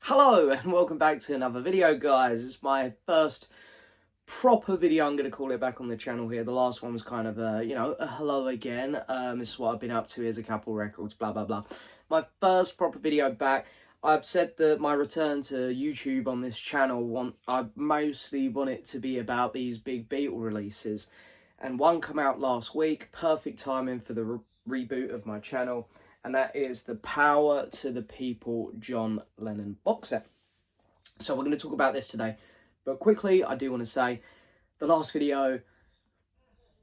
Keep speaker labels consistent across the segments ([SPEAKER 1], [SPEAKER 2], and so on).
[SPEAKER 1] Hello and welcome back to another video, guys. It's my first proper video, I'm going to call it, back on the channel here. The last one was kind of a hello again. This is what I've been up to. Here's a couple records, blah blah blah. My first proper video back. I've said that my return to YouTube on this channel, I mostly want it to be about these big Beatle releases, and one come out last week, perfect timing for the reboot of my channel. And that is the Power to the People John Lennon box set. So we're going to talk about this today. But quickly, I do want to say, the last video,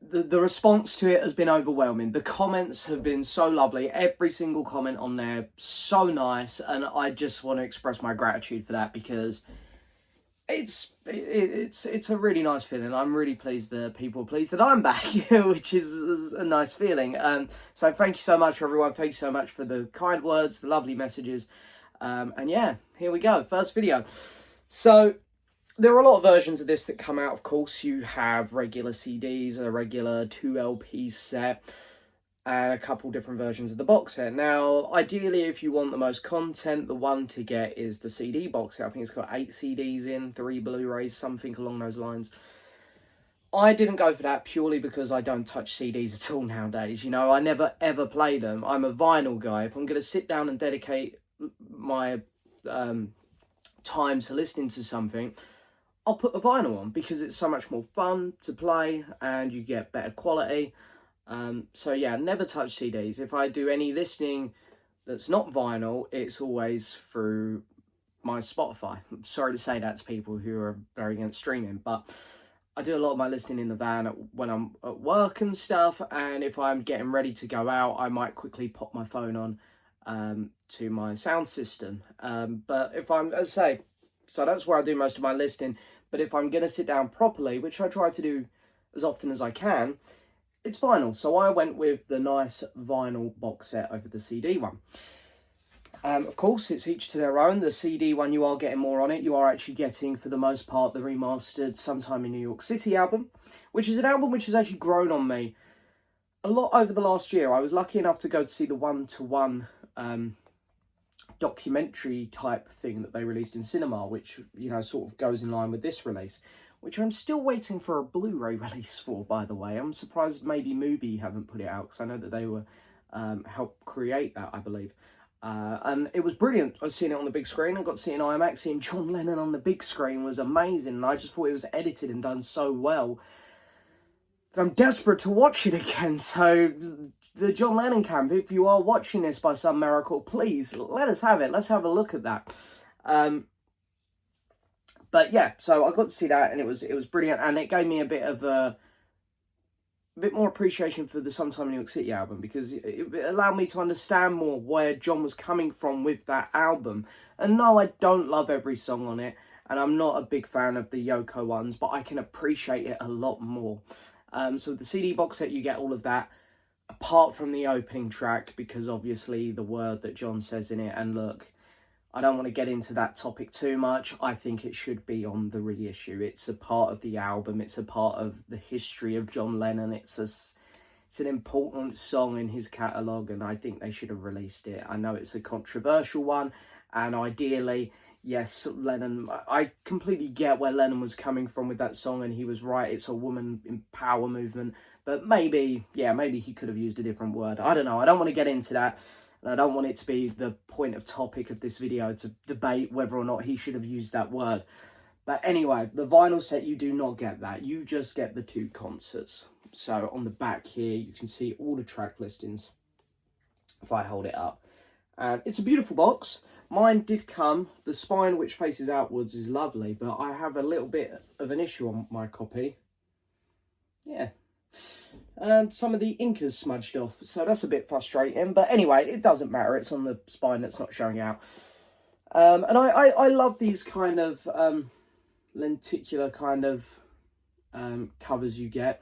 [SPEAKER 1] the response to it has been overwhelming. The comments have been so lovely. Every single comment on there, so nice. And I just want to express my gratitude for that, because it's a really nice feeling. I'm really pleased that people are pleased that I'm back, which is a nice feeling. So thank you so much, everyone. Thank you so much for the kind words, the lovely messages. And yeah, here we go. First video. So there are a lot of versions of this that come out, of course. You have regular CDs, a regular 2 LP set, and a couple different versions of the box set. Now, ideally, if you want the most content, the one to get is the CD box set. I think it's got 8 CDs in, 3 Blu-rays, something along those lines. I didn't go for that purely because I don't touch CDs at all nowadays. You know, I never ever play them. I'm a vinyl guy. If I'm going to sit down and dedicate my time to listening to something, I'll put the vinyl on because it's so much more fun to play and you get better quality. So yeah, never touch CDs. If I do any listening that's not vinyl, it's always through my Spotify. I'm sorry to say that to people who are very against streaming, but I do a lot of my listening in the van when I'm at work and stuff, and if I'm getting ready to go out, I might quickly pop my phone on to my sound system. But if I'm, as I say, so that's where I do most of my listening. But if I'm going to sit down properly, which I try to do as often as I can, it's vinyl. So I went with the nice vinyl box set over the CD one. Of course, it's each to their own. The CD one, you are getting more on it. You are actually getting, for the most part, the remastered Sometime in New York City album, which is an album which has actually grown on me a lot over the last year. I was lucky enough to go to see the one-to-one documentary type thing that they released in cinema, which, you know, sort of goes in line with this release, which I'm still waiting for a Blu-ray release for, by the way. I'm surprised maybe Mubi haven't put it out, because I know that they were helped create that, I believe. And it was brilliant. I was seeing it on the big screen. I got to see it in IMAX. Seeing John Lennon on the big screen was amazing, and I just thought it was edited and done so well that I'm desperate to watch it again. So the John Lennon camp, if you are watching this by some miracle, please let us have it. Let's have a look at that. But yeah, so I got to see that, and it was brilliant, and it gave me a bit more appreciation for the Sometime in New York City album, because it allowed me to understand more where John was coming from with that album. And no, I don't love every song on it, and I'm not a big fan of the Yoko ones, but I can appreciate it a lot more. So with the CD box set, you get all of that, apart from the opening track, because obviously the word that John says in it, and look, I don't want to get into that topic too much. I think it should be on the reissue. It's a part of the album. It's a part of the history of John Lennon. It's an important song in his catalogue, and I think they should have released it. I know it's a controversial one, and ideally, yes, Lennon, I completely get where Lennon was coming from with that song, and he was right. It's a woman in power movement, but maybe he could have used a different word. I don't know. I don't want to get into that. And I don't want it to be the point of topic of this video to debate whether or not he should have used that word. But anyway, the vinyl set, you do not get that. You just get the 2 concerts. So on the back here, you can see all the track listings if I hold it up. And it's a beautiful box. Mine did come. The spine, which faces outwards, is lovely, but I have a little bit of an issue on my copy. Yeah. Some of the ink is smudged off, so that's a bit frustrating, but anyway, it doesn't matter. It's on the spine that's not showing out. And I love these kind of lenticular kind of covers you get.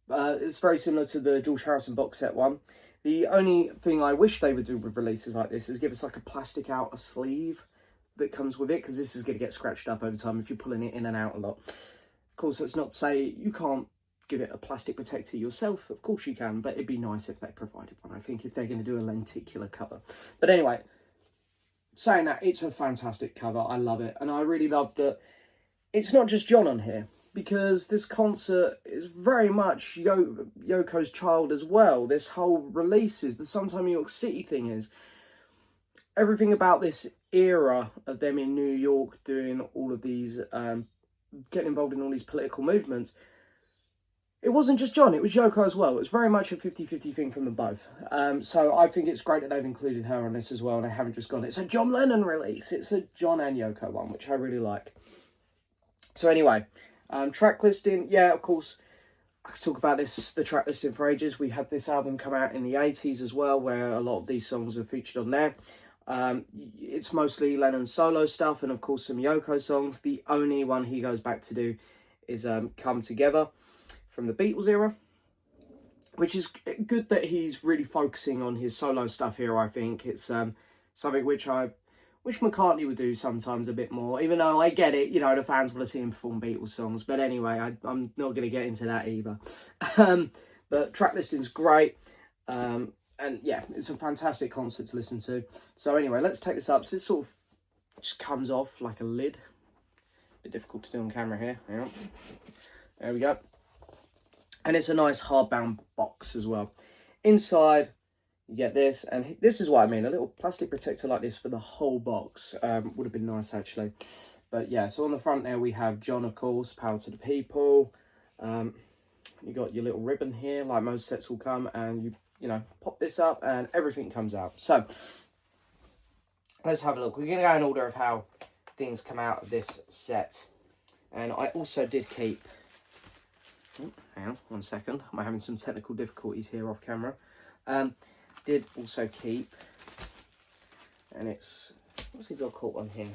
[SPEAKER 1] It's very similar to the George Harrison box set one. The only thing I wish they would do with releases like this is give us like a plastic outer sleeve that comes with it, because this is going to get scratched up over time if you're pulling it in and out a lot. Of course, that's not to say you can't give it a plastic protector yourself. Of course you can, but it'd be nice if they provided one, I think, if they're going to do a lenticular cover. But anyway, saying that, it's a fantastic cover. I love it. And I really love that it's not just John on here, because this concert is very much Yoko's child as well. This whole releases, the Sometime New York City thing is everything about this era of them in New York doing all of these, getting involved in all these political movements. It wasn't just John, it was Yoko as well. It was very much a 50-50 thing from them both. So I think it's great that they've included her on this as well, and they haven't just gone, it's a John Lennon release. It's a John and Yoko one, which I really like. So anyway, track listing, yeah, of course, I could talk about the track listing for ages. We had this album come out in the 80s as well, where a lot of these songs are featured on there. It's mostly Lennon solo stuff, and of course some Yoko songs. The only one he goes back to do is Come Together from the Beatles era, which is good that he's really focusing on his solo stuff here. I think it's something which I wish McCartney would do sometimes a bit more, even though I get it, you know, the fans want to see him perform Beatles songs. But anyway, I'm not going to get into that either. But track listing's great. And yeah, it's a fantastic concert to listen to. So anyway, let's take this up. So this sort of just comes off like a lid. A bit difficult to do on camera here. Hang on. There we go. And it's a nice hardbound box as well. Inside, you get this, and this is what I mean. A little plastic protector like this for the whole box would have been nice, actually. But yeah, so on the front there, we have John, of course, Power to the People. You got your little ribbon here, like most sets will come, and you know, pop this up, and everything comes out. So, let's have a look. We're going to go in order of how things come out of this set. And I also did keep... Oh, hang on, 1 second. I'm having some technical difficulties here off camera. Did also keep, and it's, what's he got caught on here?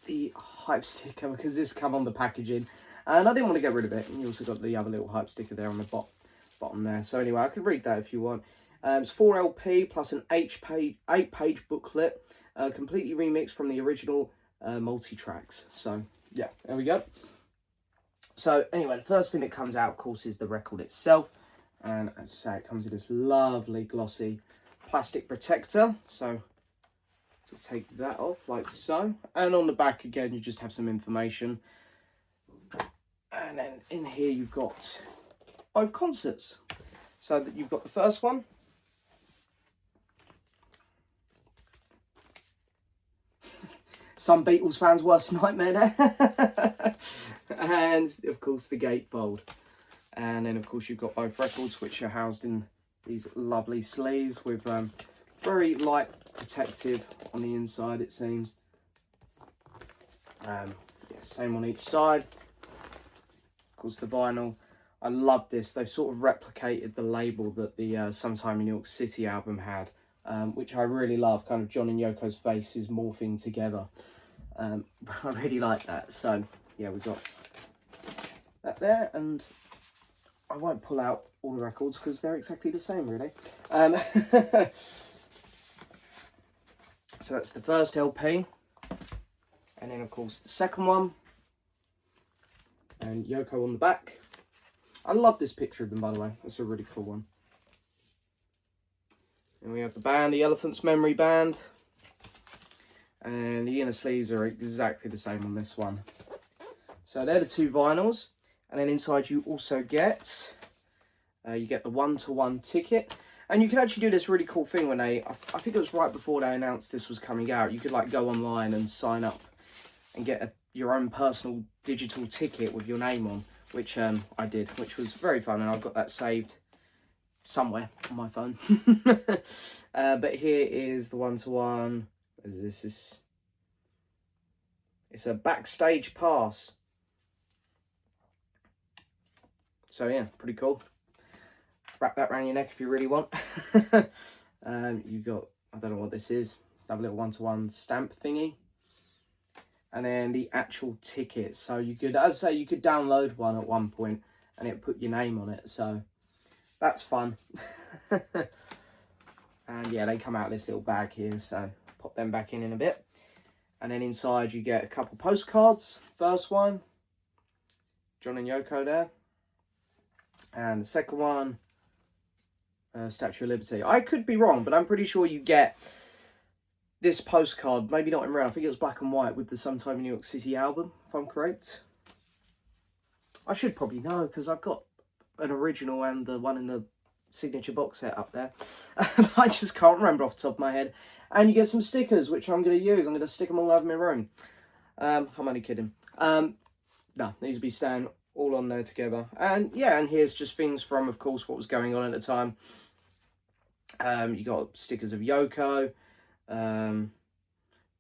[SPEAKER 1] The hype sticker, because this come on the packaging, and I didn't want to get rid of it. And you also got the other little hype sticker there on the bottom there. So anyway, I could read that if you want. It's 4 LP plus an 8-page booklet, completely remixed from the original multi-tracks. So yeah, there we go. So anyway, the first thing that comes out, of course, is the record itself. And as I say, it comes in this lovely glossy plastic protector. So just take that off like so. And on the back, again, you just have some information. And then in here, you've got both concerts. So that you've got the first one. Some Beatles fans' worst nightmare there. And, of course, the gatefold. And then, of course, you've got both records, which are housed in these lovely sleeves with very light protective on the inside, it seems. Yeah, same on each side. Of course, the vinyl. I love this. They've sort of replicated the label that the Sometime in New York City album had, which I really love. Kind of John and Yoko's faces morphing together. I really like that. So, yeah, we've got that there, and I won't pull out all the records because they're exactly the same, really. So that's the first LP. And then, of course, the second one. And Yoko on the back. I love this picture of them, by the way. That's a really cool one. And we have the band, the Elephant's Memory Band. And the inner sleeves are exactly the same on this one. So they're the two vinyls. And then inside you also get, you get the 1-to-1 ticket. And you can actually do this really cool thing when I think it was right before they announced this was coming out. You could like go online and sign up and get your own personal digital ticket with your name on, which I did, which was very fun. And I've got that saved somewhere on my phone. But here is the 1-to-1. It's a backstage pass. So yeah, pretty cool. Wrap that around your neck if you really want. You've got, I don't know what this is, another little 1-to-1 stamp thingy. And then the actual ticket. So you could, as I say, you could download one at one point and it put your name on it. So that's fun. And yeah, they come out of this little bag here. So pop them back in a bit. And then inside you get a couple postcards. First one, John and Yoko there. And the second one, Statue of Liberty. I could be wrong, but I'm pretty sure you get this postcard, maybe not in red, I think it was black and white, with the Sometime in New York City album, if I'm correct. I should probably know, because I've got an original and the one in the signature box set up there. I just can't remember off the top of my head. And you get some stickers, which I'm going to use. I'm going to stick them all over my room. I'm only kidding. No, these will be staying all on there together. And yeah, and here's just things from, of course, what was going on at the time. You got stickers of Yoko,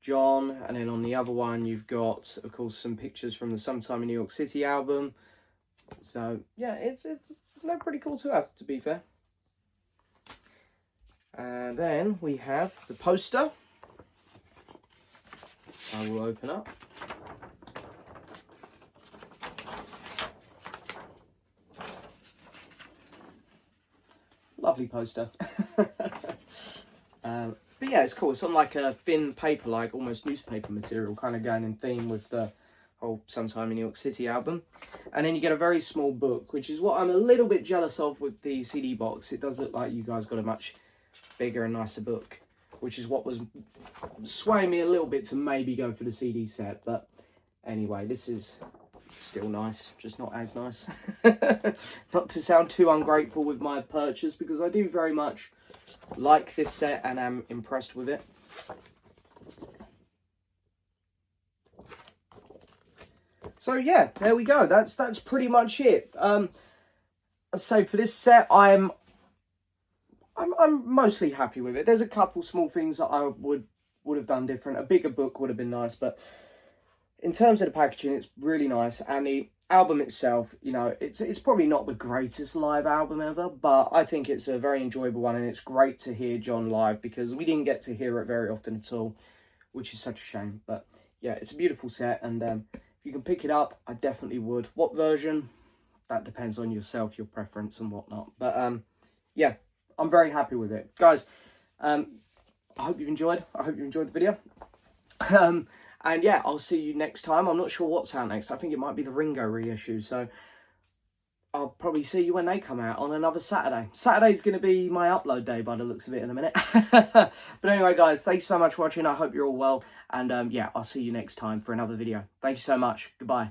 [SPEAKER 1] John, and then on the other one you've got, of course, some pictures from the Sometime in New York City album. So yeah, it's pretty cool to have, to be fair. And then we have the poster. I will open up. Lovely poster. But yeah, it's cool. It's on like a thin paper, like almost newspaper material, kind of going in theme with the whole Sometime in New York City album. And then you get a very small book, which is what I'm a little bit jealous of with the CD box. It does look like you guys got a much bigger and nicer book, which is what was swaying me a little bit to maybe go for the CD set. But anyway, this is still nice, just not as nice. Not to sound too ungrateful with my purchase, because I do very much like this set and am impressed with it. So yeah, there we go. That's pretty much it. I say for this set, I'm mostly happy with it. There's a couple small things that I would have done different. A bigger book would have been nice, but in terms of the packaging, it's really nice. And the album itself, you know, it's probably not the greatest live album ever, but I think it's a very enjoyable one, and it's great to hear John live, because we didn't get to hear it very often at all, which is such a shame. But yeah, it's a beautiful set, and if you can pick it up, I definitely would. What version? That depends on yourself, your preference and whatnot. But yeah, I'm very happy with it. Guys, I hope you've enjoyed. I hope you enjoyed the video. And yeah, I'll see you next time. I'm not sure what's out next. I think it might be the Ringo reissue. So I'll probably see you when they come out on another Saturday. Saturday's going to be my upload day by the looks of it in a minute. But anyway, guys, thanks so much for watching. I hope you're all well. And yeah, I'll see you next time for another video. Thank you so much. Goodbye.